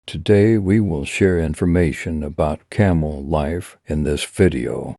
Today we will share information about camel life in this video.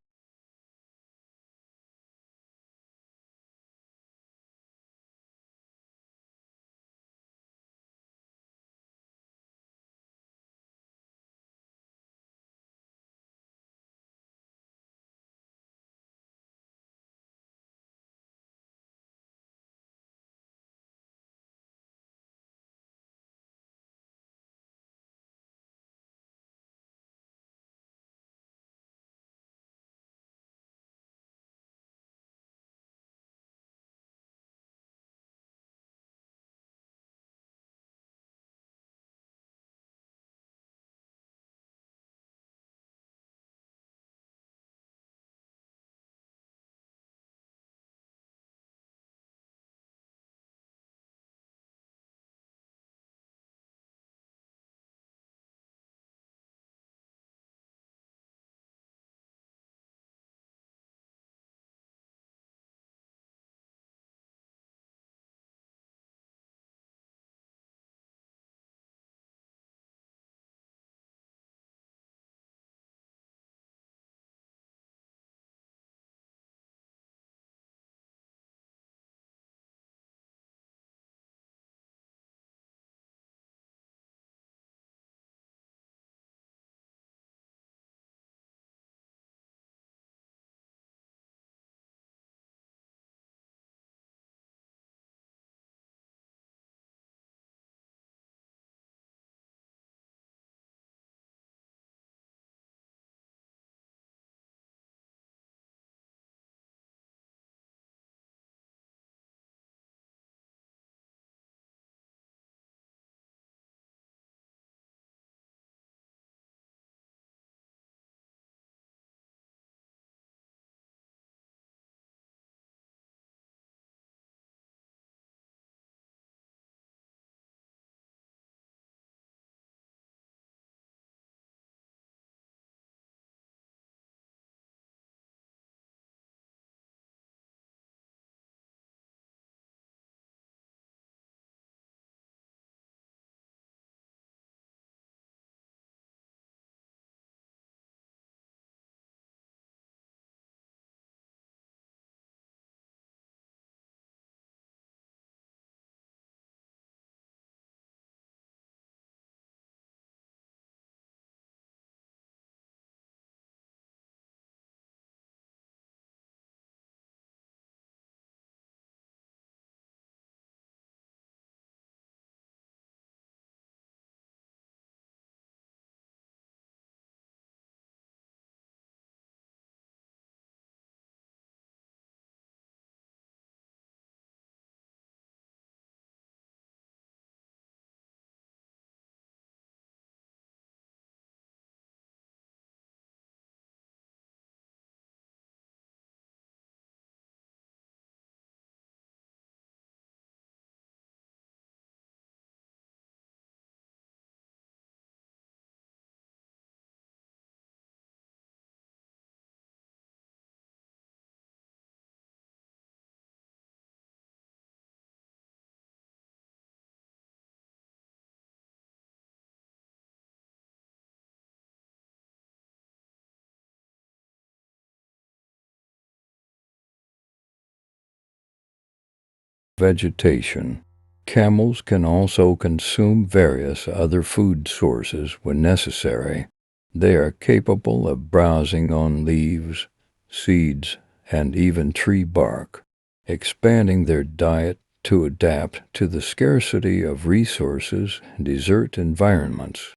Vegetation. Camels can also consume various other food sources when necessary. They are capable of browsing on leaves, seeds, and even tree bark, expanding their diet to adapt to the scarcity of resources in desert environments.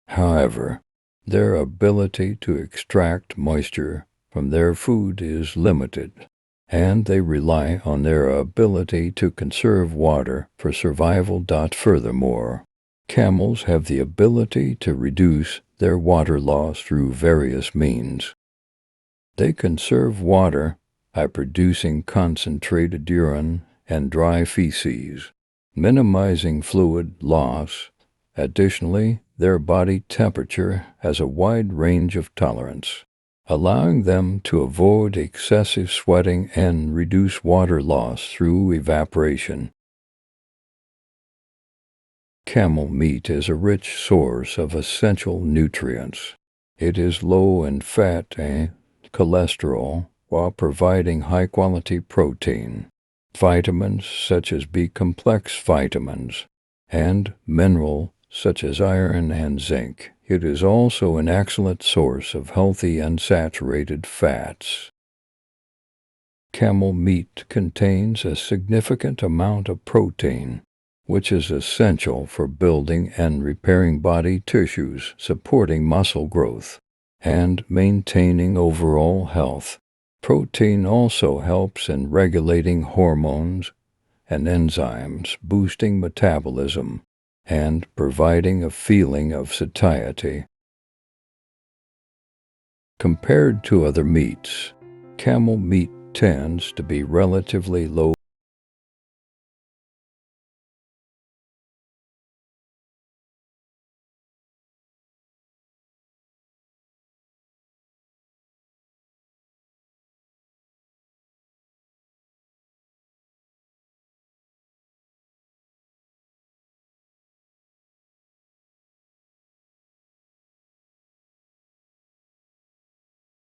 However, their ability to extract moisture from their food is limited, and they rely on their ability to conserve water for survival. Furthermore, camels have the ability to reduce their water loss through various means. They conserve water by producing concentrated urine and dry feces, minimizing fluid loss. Additionally, their body temperature has a wide range of tolerance, allowing them to avoid excessive sweating and reduce water loss through evaporation. Camel meat is a rich source of essential nutrients. It is low in fat and cholesterol while providing high-quality protein, vitamins such as B-complex vitamins, and mineral such as iron and zinc. It is also an excellent source of healthy unsaturated fats. Camel meat contains a significant amount of protein, which is essential for building and repairing body tissues, supporting muscle growth, and maintaining overall health. Protein also helps in regulating hormones and enzymes, boosting metabolism, and providing a feeling of satiety. Compared to other meats, camel meat tends to be relatively low